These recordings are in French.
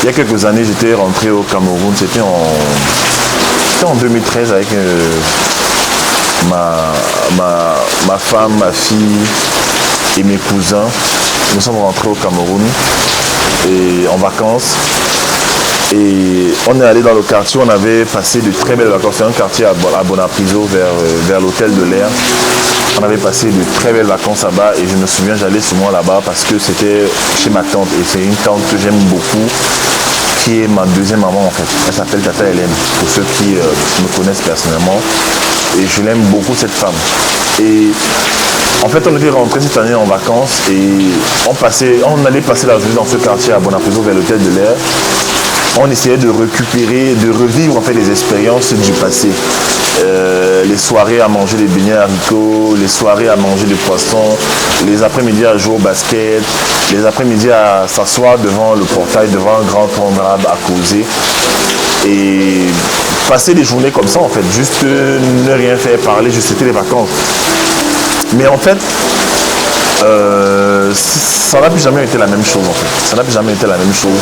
Il y a quelques années, j'étais rentré au Cameroun. C'était en 2013 avec ma femme, ma fille et mes cousins. Nous sommes rentrés au Cameroun et en vacances. Et on est allé dans le quartier, on avait passé de très belles vacances. C'est un quartier à Bonapriso vers l'hôtel de l'air. On avait passé de très belles vacances là-bas et je me souviens, j'allais souvent là-bas parce que c'était chez ma tante. Et c'est une tante que j'aime beaucoup, qui est ma deuxième maman en fait. Elle s'appelle Tata Hélène, pour ceux qui me connaissent personnellement. Et je l'aime beaucoup cette femme. Et en fait, on était rentré cette année en vacances et on allait passer la journée dans ce quartier à Bonapriso vers l'hôtel de l'air. On essayait de récupérer, de revivre en fait les expériences du passé. Les soirées à manger des beignets haricots, les soirées à manger des poissons, les après-midi à jouer au basket, les après-midi à s'asseoir devant le portail, devant un grand tronc d'arbre à causer. Et passer des journées comme ça en fait, juste ne rien faire, parler, juste c'était les vacances. Mais en fait, ça n'a plus jamais été la même chose en fait. Ça n'a plus jamais été la même chose.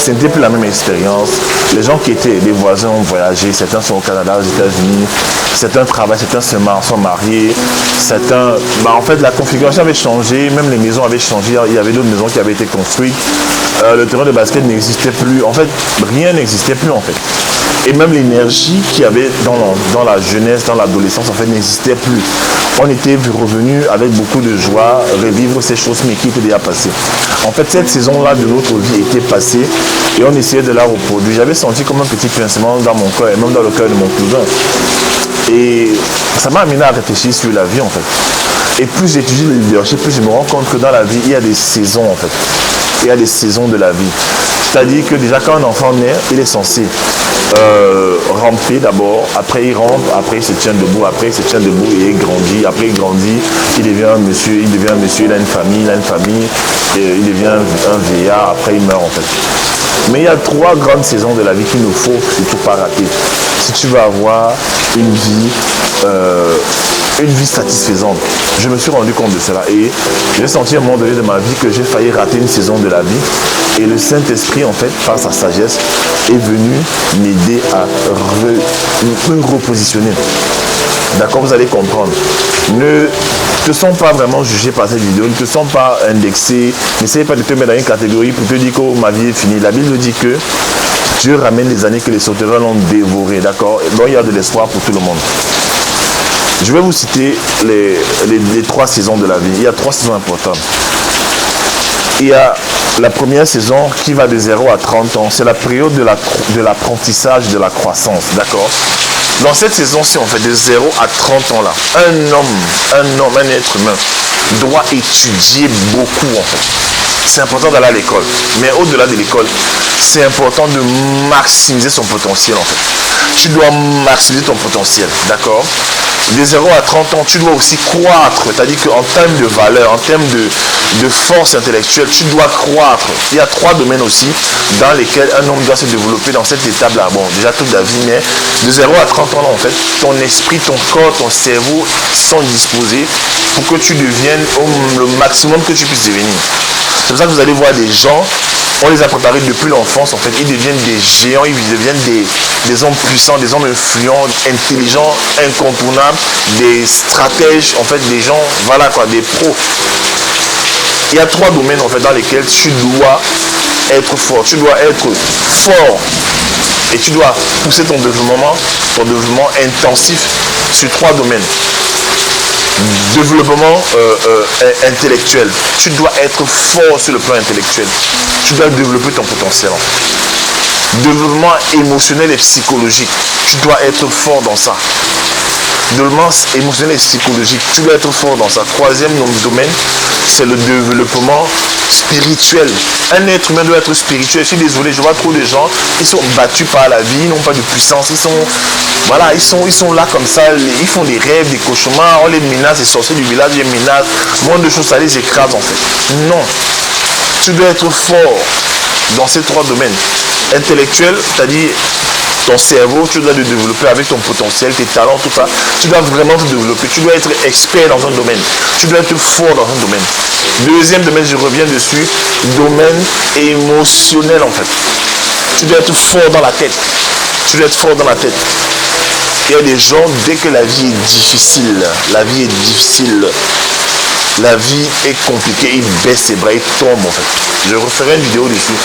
Ce n'était plus la même expérience. Les gens qui étaient des voisins ont voyagé. Certains sont au Canada, aux États-Unis. Certains travaillent, certains sont mariés. Certains... en fait, la configuration avait changé. Même les maisons avaient changé. Il y avait d'autres maisons qui avaient été construites. Le terrain de basket n'existait plus. En fait, rien n'existait plus en fait. Et même l'énergie qu'il y avait dans la jeunesse, dans l'adolescence, en fait, n'existait plus. On était revenu avec beaucoup de joie, revivre ces choses, mais qui étaient déjà passées. En fait, cette saison-là de notre vie était passée et on essayait de la reproduire. J'avais senti comme un petit pincement dans mon cœur et même dans le cœur de mon cousin. Et ça m'a amené à réfléchir sur la vie, en fait. Et plus j'étudie le leadership, plus je me rends compte que dans la vie, il y a des saisons, en fait. Il y a des saisons de la vie. C'est-à-dire que déjà, quand un enfant naît, il est censé ramper d'abord, après il rampe, après il se tient debout, après il se tient debout et il grandit, après il grandit, il devient un monsieur, il a une famille, et il devient un vieillard, après il meurt en fait. Mais il y a 3 grandes saisons de la vie qu'il ne faut surtout pas rater. Si tu veux avoir une vie satisfaisante. Je me suis rendu compte de cela et j'ai senti à un moment donné de ma vie que j'ai failli rater une saison de la vie et le Saint-Esprit en fait par sa sagesse est venu m'aider à me repositionner. D'accord, vous allez comprendre. Ne te sens pas vraiment jugé par cette vidéo, ne te sens pas indexé, n'essaye pas de te mettre dans une catégorie pour te dire que ma vie est finie. La Bible dit que Dieu ramène les années que les sauterelles ont dévorées, d'accord. Donc il y a de l'espoir pour tout le monde. Je vais vous citer les 3 saisons de la vie. Il y a 3 saisons importantes. Il y a la première saison qui va de 0 à 30 ans. C'est la période de l'apprentissage, de la croissance. D'accord? Dans cette saison-ci, on fait de 0 à 30 ans là. Un être humain doit étudier beaucoup en fait. C'est important d'aller à l'école. Mais au-delà de l'école, c'est important de maximiser son potentiel en fait. Tu dois maximiser ton potentiel. D'accord? De 0 à 30 ans, tu dois aussi croître. C'est-à-dire qu'en termes de valeur, en termes de force intellectuelle, tu dois croître. Il y a 3 domaines aussi dans lesquels un homme doit se développer dans cette étape-là. Bon, déjà toute la vie, mais de 0 à 30 ans, en fait, ton esprit, ton corps, ton cerveau sont disposés pour que tu deviennes le maximum que tu puisses devenir. C'est pour ça que vous allez voir des gens, on les a préparés depuis l'enfance, en fait, ils deviennent des géants, ils deviennent des hommes puissants, des hommes influents, intelligents, incontournables, des stratèges, en fait, des gens, voilà quoi, des pros. Il y a 3 domaines, en fait, dans lesquels tu dois être fort. Tu dois être fort et tu dois pousser ton développement intensif sur 3 domaines. Développement intellectuel. Tu dois être fort sur le plan intellectuel. Tu dois développer ton potentiel. En fait. Développement émotionnel et psychologique. Tu dois être fort dans ça. Développement émotionnel et psychologique. Tu dois être fort dans ça. 3e domaine, c'est le développement spirituel. Un être humain doit être spirituel. Je suis désolé, je vois trop de gens, ils sont battus par la vie, ils n'ont pas de puissance, ils sont là comme ça, ils font des rêves, des cauchemars, on les menace, les sorciers du village les menacent, moins de choses, ça les écrase en fait. Non, tu dois être fort dans ces 3 domaines. Intellectuel, c'est-à-dire ton cerveau, tu dois le développer avec ton potentiel, tes talents, tout ça. Tu dois vraiment te développer. Tu dois être expert dans un domaine. Tu dois être fort dans un domaine. 2e domaine, je reviens dessus, domaine émotionnel en fait. Tu dois être fort dans la tête. Tu dois être fort dans la tête. Il y a des gens, dès que la vie est difficile, la vie est compliquée, ils baissent ses bras, ils tombent en fait. Je referai une vidéo dessus.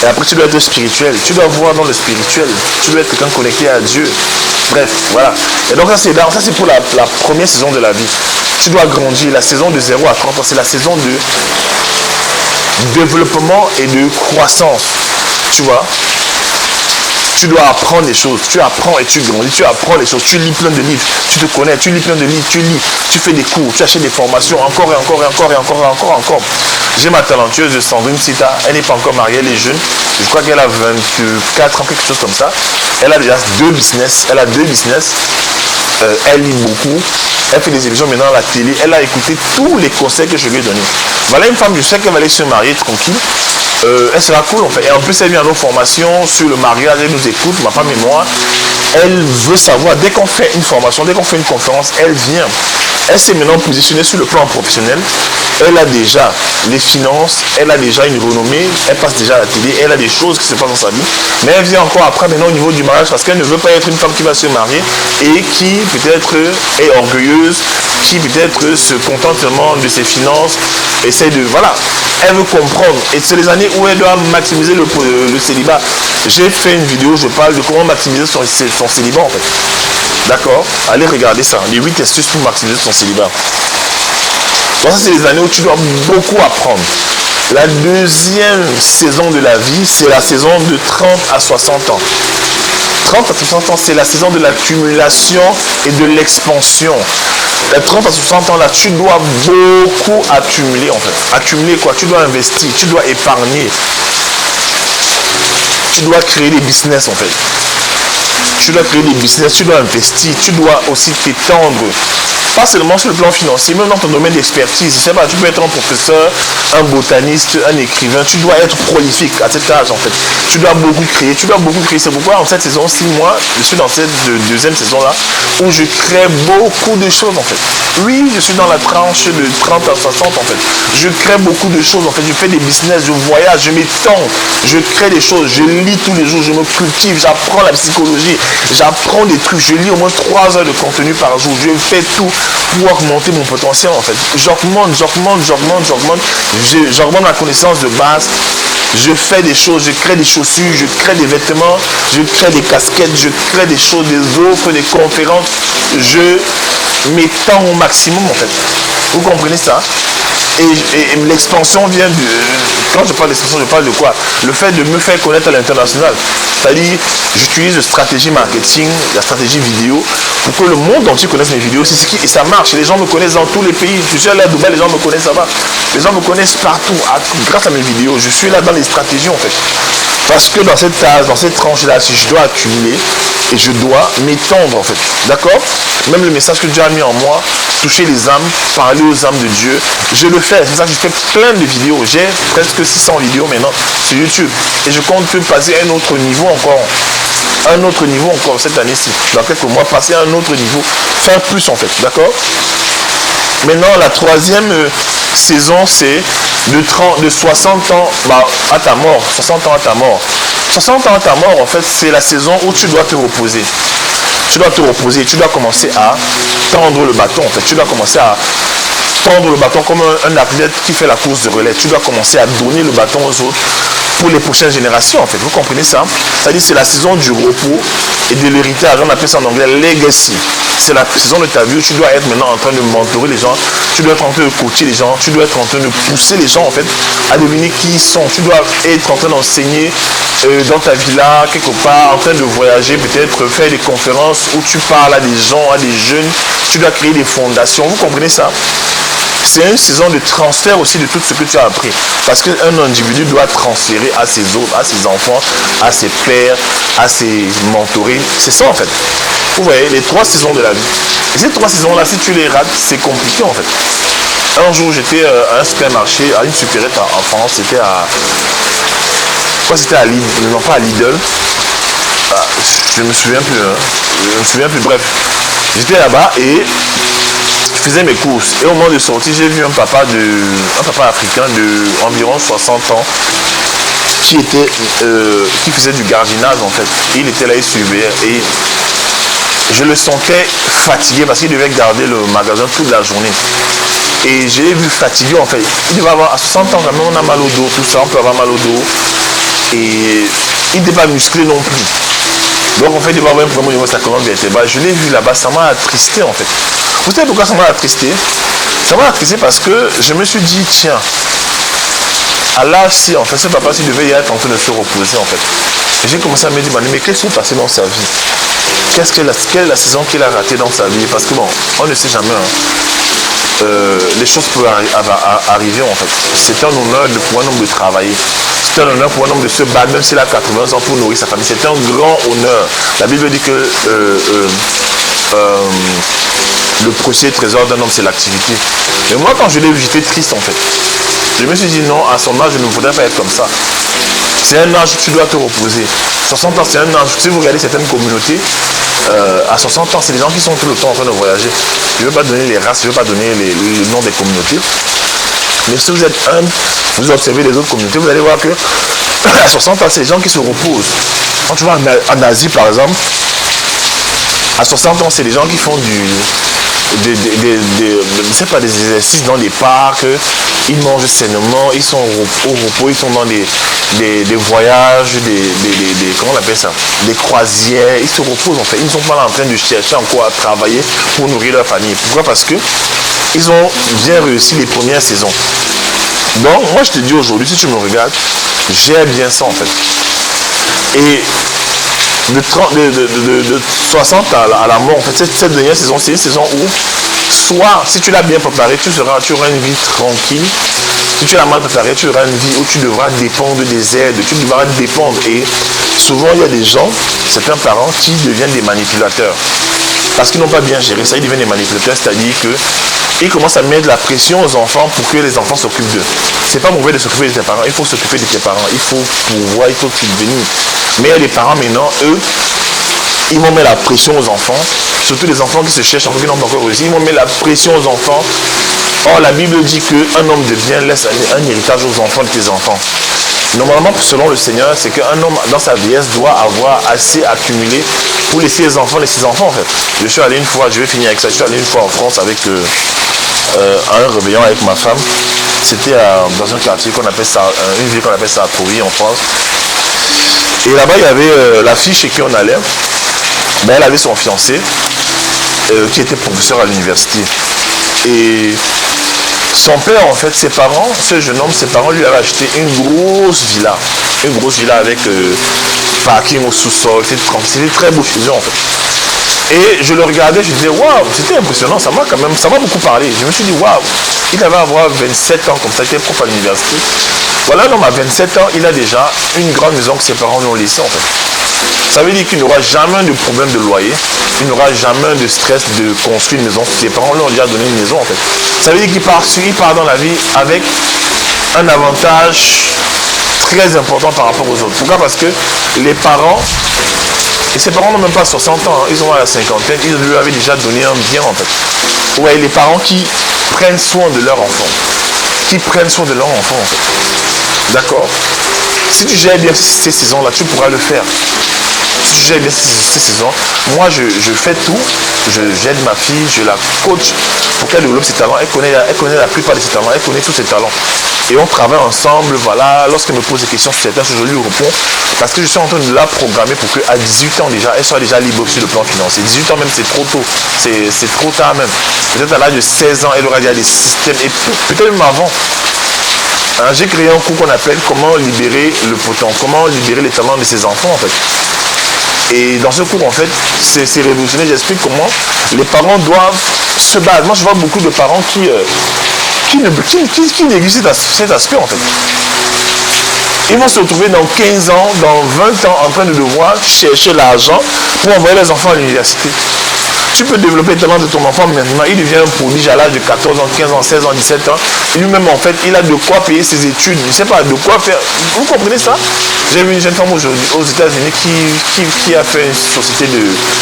Et après, tu dois être spirituel. Tu dois voir dans le spirituel. Tu dois être quelqu'un connecté à Dieu. Bref, voilà. Et donc, ça, c'est pour la première saison de la vie. Tu dois grandir. La saison de 0 à 30 ans, c'est la saison de développement et de croissance. Tu vois? Tu dois apprendre des choses. Tu apprends et tu grandis. Tu apprends les choses. Tu lis plein de livres. Tu te connais. Tu lis plein de livres. Tu lis. Tu fais des cours. Tu achètes des formations. Encore et encore et encore et encore et encore et encore. J'ai ma talentueuse Sandrine Sita. Elle n'est pas encore mariée. Elle est jeune. Je crois qu'elle a 24 ans, quelque chose comme ça. Elle a déjà 2 business. Elle a 2 business. Elle lit beaucoup. Elle fait des émissions maintenant à la télé. Elle a écouté tous les conseils que je lui ai donnés. Voilà une femme, je sais qu'elle va aller se marier tranquille. Elle sera cool en fait. Et en plus, elle vient à nos formations sur le mariage. Elle nous écoute, ma femme et moi. Elle veut savoir, dès qu'on fait une formation, dès qu'on fait une conférence, elle vient. Elle s'est maintenant positionnée sur le plan professionnel. Elle a déjà les finances, elle a déjà une renommée, elle passe déjà à la télé, elle a des choses qui se passent dans sa vie. Mais elle vient encore après maintenant au niveau du mariage parce qu'elle ne veut pas être une femme qui va se marier et qui peut-être est orgueilleuse, qui peut-être se contente seulement de ses finances, essaie de... Voilà, elle veut comprendre. Et c'est les années où elle doit maximiser le célibat. J'ai fait une vidéo, je parle de comment maximiser son célibat en fait. D'accord? Allez regarder ça, les 8 astuces pour maximiser son célibat. Donc ça, c'est les années où tu dois beaucoup apprendre. La deuxième saison de la vie, c'est la saison de 30 à 60 ans. 30 à 60 ans, c'est la saison de l'accumulation et de l'expansion. À 30 à 60 ans, là, tu dois beaucoup accumuler, en fait. Accumuler quoi? Tu dois investir, tu dois épargner. Tu dois créer des business, en fait. Tu dois créer des business, tu dois investir, tu dois aussi t'étendre. Pas seulement sur le plan financier, même dans ton domaine d'expertise. Je sais pas, tu peux être un professeur, un botaniste, un écrivain. Tu dois être prolifique à cet âge en fait. Tu dois beaucoup créer, C'est pourquoi en cette saison, 6 mois, je suis dans cette deuxième saison-là où je crée beaucoup de choses en fait. Oui, je suis dans la tranche de 30 à 60 en fait. Je crée beaucoup de choses en fait. Je fais des business, je voyage, je m'étends, je crée des choses, je lis tous les jours, je me cultive, j'apprends la psychologie, j'apprends des trucs, je lis au moins 3 heures de contenu par jour, je fais tout pour augmenter mon potentiel en fait. J'augmente ma connaissance de base. Je fais des choses, je crée des chaussures, je crée des vêtements, je crée des casquettes, je crée des choses, des offres, des conférences. Je m'étends au maximum en fait. Vous comprenez ça? Et l'expansion vient de... Quand je parle d'expansion, je parle de quoi? Le fait de me faire connaître à l'international. C'est-à-dire, j'utilise la stratégie marketing, la stratégie vidéo, pour que le monde entier connaisse mes vidéos. Et ça marche. Les gens me connaissent dans tous les pays. Je suis allé à Dubaï, les gens me connaissent là-bas. Les gens me connaissent partout, grâce à mes vidéos. Je suis là dans les stratégies, en fait. Parce que dans cette tasse, dans cette tranche-là, si je dois accumuler et je dois m'étendre, en fait. D'accord? Même le message que Dieu a mis en moi, toucher les âmes, parler aux âmes de Dieu, je le fais. C'est ça que je fais plein de vidéos. J'ai presque 600 vidéos maintenant sur YouTube. Et je compte passer à un autre niveau encore. Un autre niveau encore cette année-ci. Dans quelques mois, passer à un autre niveau. Faire plus, en fait. D'accord? Maintenant, la troisième saison, c'est de 60 ans à ta mort. 60 ans à ta mort. 60 ans à ta mort, en fait, c'est la saison où tu dois te reposer. Tu dois te reposer, tu dois commencer à tendre le bâton, en fait. Tu dois commencer à tendre le bâton comme un athlète qui fait la course de relais. Tu dois commencer à donner le bâton aux autres pour les prochaines générations, en fait. Vous comprenez ça? C'est-à-dire c'est la saison du repos et de l'héritage. On appelle ça en anglais legacy. C'est la saison de ta vie où tu dois être maintenant en train de mentorer les gens. Tu dois être en train de coacher les gens. Tu dois être en train de pousser les gens, en fait, à devenir qui ils sont. Tu dois être en train d'enseigner dans ta villa, quelque part, en train de voyager, peut-être faire des conférences où tu parles à des gens, à des jeunes. Tu dois créer des fondations. Vous comprenez ça? C'est une saison de transfert aussi de tout ce que tu as appris. Parce qu'un individu doit transférer à ses autres, à ses enfants, à ses pères, à ses mentorés. C'est ça en fait. Vous voyez, les 3 saisons de la vie. Et ces 3 saisons-là, si tu les rates, c'est compliqué en fait. Un jour, j'étais à un supermarché, à une supérette en France. C'était à... Quoi, c'était à Lidl, non pas à Lidl. Je me souviens plus. Je me souviens plus, bref. J'étais là-bas et... je faisais mes courses et au moment de sortie, j'ai vu un papa africain de environ 60 ans qui faisait du gardiennage en fait. Il était là, il surveillait et je le sentais fatigué parce qu'il devait garder le magasin toute la journée. Et je l'ai vu fatigué en fait. Il devait avoir à 60 ans quand même, on a mal au dos, tout ça, on peut avoir mal au dos. Et il n'était pas musclé non plus. Donc en fait, il devait avoir un problème au niveau de sa colonne vertébrale. Je l'ai vu là-bas, ça m'a attristé en fait. Vous savez pourquoi ça m'a attristé? Ça m'a attristé parce que je me suis dit, tiens, à l'âge si en fait, ce papa s'il devait y être en train de se reposer en fait. Et j'ai commencé à me dire, mais qu'est-ce qui s'est passé dans sa vie? Quelle est la saison qu'il a ratée dans sa vie? Parce que bon, on ne sait jamais. Les choses peuvent arriver en fait. C'est un honneur pour un homme de travailler. C'est un honneur pour un homme de se battre, même s'il a 80 ans pour nourrir sa famille. C'est un grand honneur. La Bible dit que le précieux trésor d'un homme, c'est l'activité. Mais moi, quand je l'ai vu, j'étais triste en fait. Je me suis dit non, à son âge, je ne voudrais pas être comme ça. C'est un âge où tu dois te reposer. 60 ans, c'est un âge. Si vous regardez certaines communautés, à 60 ans, c'est des gens qui sont tout le temps en train de voyager. Je ne veux pas donner les races, je ne veux pas donner le nom des communautés. Mais si vous êtes humble, vous observez les autres communautés, vous allez voir que à 60 ans, c'est des gens qui se reposent. Quand tu vas en Asie, par exemple, à 60 ans, c'est des gens qui font des exercices dans les parcs, ils mangent sainement, ils sont au repos, ils sont dans des voyages, comment on appelle ça, des croisières, ils se reposent en fait, ils ne sont pas en train de chercher encore à travailler pour nourrir leur famille. Pourquoi? Parce que ils ont bien réussi les premières saisons. Donc moi je te dis aujourd'hui, si tu me regardes, j'aime bien ça en fait. Et de 60 à la mort, en fait, cette dernière saison, c'est une saison où, soit, si tu l'as bien préparé, tu auras une vie tranquille. Si tu l'as mal préparé, tu auras une vie où tu devras dépendre des aides, tu devras dépendre. Et souvent, il y a des gens, certains parents, qui deviennent des manipulateurs. Parce qu'ils n'ont pas bien géré ça, ils deviennent des manipulateurs, c'est-à-dire qu'ils commencent à mettre la pression aux enfants pour que les enfants s'occupent d'eux. C'est pas mauvais de s'occuper de tes parents, il faut s'occuper de tes parents, il faut pouvoir, il faut subvenir. Mais les parents maintenant, eux, ils vont mettre la pression aux enfants, surtout les enfants qui se cherchent, qui n'ont pas encore réussi, ils vont mettre la pression aux enfants. Or, la Bible dit qu'un homme de bien laisse un héritage aux enfants de tes enfants. Normalement, selon le Seigneur, c'est qu'un homme dans sa vieillesse doit avoir assez accumulé pour laisser ses enfants en fait. Je suis allé une fois, je vais finir avec ça, je suis allé une fois en France avec un réveillon avec ma femme. C'était dans un quartier qu'on appelle ça, une ville qu'on appelle ça Sartrouville en France. Et là-bas, il y avait la fille chez qui on allait. Ben, elle avait son fiancé qui était professeur à l'université. Et son père, en fait, ses parents, ce jeune homme, ses parents lui avaient acheté une grosse villa avec parking au sous-sol. C'était très beau chez eux, en fait. Et je le regardais, je disais, waouh, c'était impressionnant, ça m'a beaucoup parlé. Je me suis dit, waouh, il avait avoir 27 ans, comme ça, il était prof à l'université. Voilà, un homme à 27 ans, il a déjà une grande maison que ses parents lui ont laissée, en fait. Ça veut dire qu'il n'aura jamais de problème de loyer, il n'aura jamais de stress de construire une maison. Ses parents lui ont déjà donné une maison, en fait. Ça veut dire qu'il part dans la vie avec un avantage très important par rapport aux autres. Pourquoi? Parce que les parents, et ses parents n'ont même pas 60 ans, ils ont à la cinquantaine, ils lui avaient déjà donné un bien, en fait. Ouais, les parents qui prennent soin de leur enfant, en fait. D'accord? Si tu gères bien ces saisons-là, tu pourras le faire. Si tu gères bien ces saisons, moi je fais tout, j'aide ma fille, je la coach pour qu'elle développe ses talents. Elle connaît la plupart de ses talents, elle connaît tous ses talents. Et on travaille ensemble, voilà. Lorsqu'elle me pose des questions sur certaines choses, je lui réponds. Parce que je suis en train de la programmer pour qu'à 18 ans déjà, elle soit déjà libre sur le plan financier. 18 ans même, c'est trop tôt. C'est trop tard même. Peut-être à l'âge de 16 ans, elle aura déjà des systèmes. Et peut-être même avant. J'ai créé un cours qu'on appelle comment libérer le potentiel, comment libérer les talents de ses enfants en fait. Et dans ce cours en fait, c'est révolutionnaire, j'explique comment les parents doivent se battre. Moi je vois beaucoup de parents qui négligent cet aspect en fait. Ils vont se retrouver dans 15 ans, dans 20 ans en train de devoir chercher l'argent pour envoyer les enfants à l'université. Tu peux développer le talent de ton enfant maintenant, il devient un prodige à l'âge de 14 ans, 15 ans, 16 ans, 17 ans. Et lui-même, en fait, il a de quoi payer ses études. Je ne sais pas, de quoi faire. Vous comprenez ça? J'ai vu une jeune femme aujourd'hui aux États-Unis qui a fait une société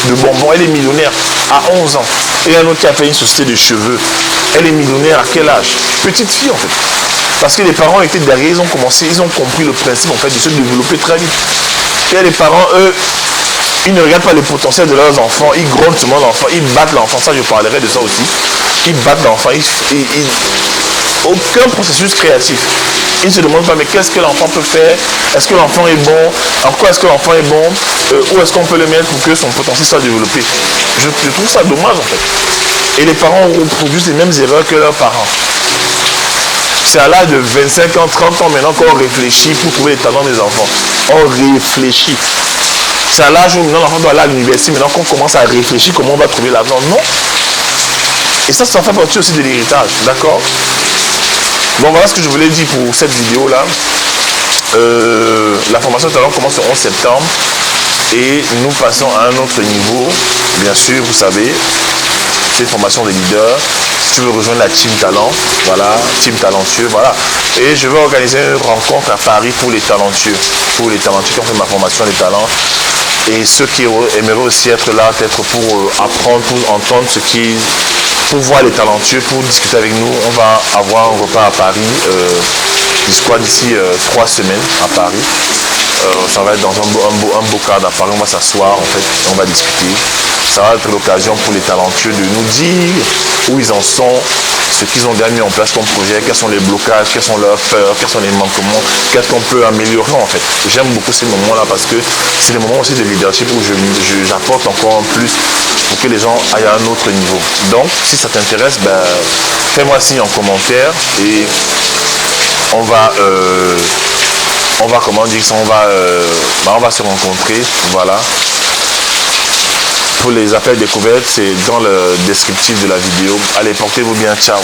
de bonbons. Elle est millionnaire à 11 ans. Et un autre qui a fait une société de cheveux. Elle est millionnaire à quel âge? Petite fille, en fait. Parce que les parents étaient derrière, ils ont compris le principe en fait de se développer très vite. Et les parents, eux, ils ne regardent pas le potentiel de leurs enfants, ils grondent sur l'enfant, ils battent l'enfant, ça je parlerai de ça aussi. Ils battent l'enfant, aucun processus créatif. Ils ne se demandent pas mais qu'est-ce que l'enfant peut faire, est-ce que l'enfant est bon, en quoi est-ce que l'enfant est bon, où est-ce qu'on peut le mettre pour que son potentiel soit développé. Je trouve ça dommage en fait. Et les parents reproduisent les mêmes erreurs que leurs parents. C'est à l'âge de 25 ans, 30 ans maintenant qu'on réfléchit pour trouver les talents des enfants. On réfléchit. C'est à l'âge où maintenant l'enfant doit aller à l'université, maintenant qu'on commence à réfléchir comment on va trouver l'argent. Non. Et ça fait partie aussi de l'héritage, d'accord? Bon, voilà ce que je voulais dire pour cette vidéo-là. La formation de talent commence le 11 septembre et nous passons à un autre niveau. Bien sûr, vous savez, c'est une formation de leader. Si tu veux rejoindre la Team Talent, voilà, Team Talentueux, voilà. Et je vais organiser une rencontre à Paris pour les talentueux qui ont fait ma formation des talents. Et ceux qui aimeraient aussi être là, peut-être pour apprendre, pour entendre pour voir les talentueux, pour discuter avec nous. On va avoir un repas à Paris, d'ici 3 semaines à Paris. Ça va être dans un beau cadre à Paris, on va s'asseoir en fait, on va discuter. Ça va être l'occasion pour les talentueux de nous dire où ils en sont, ce qu'ils ont déjà mis en place comme projet, quels sont les blocages, quelles sont leurs peurs, quels sont les manquements, qu'est-ce qu'on peut améliorer en fait. J'aime beaucoup ces moments-là parce que c'est des moments aussi de leadership où j'apporte encore plus pour que les gens aillent à un autre niveau. Donc, si ça t'intéresse, ben, fais-moi signe en commentaire et on va comment dire ça, on va se rencontrer, voilà. Pour les appels découvertes, c'est dans le descriptif de la vidéo. Allez, portez-vous bien, ciao.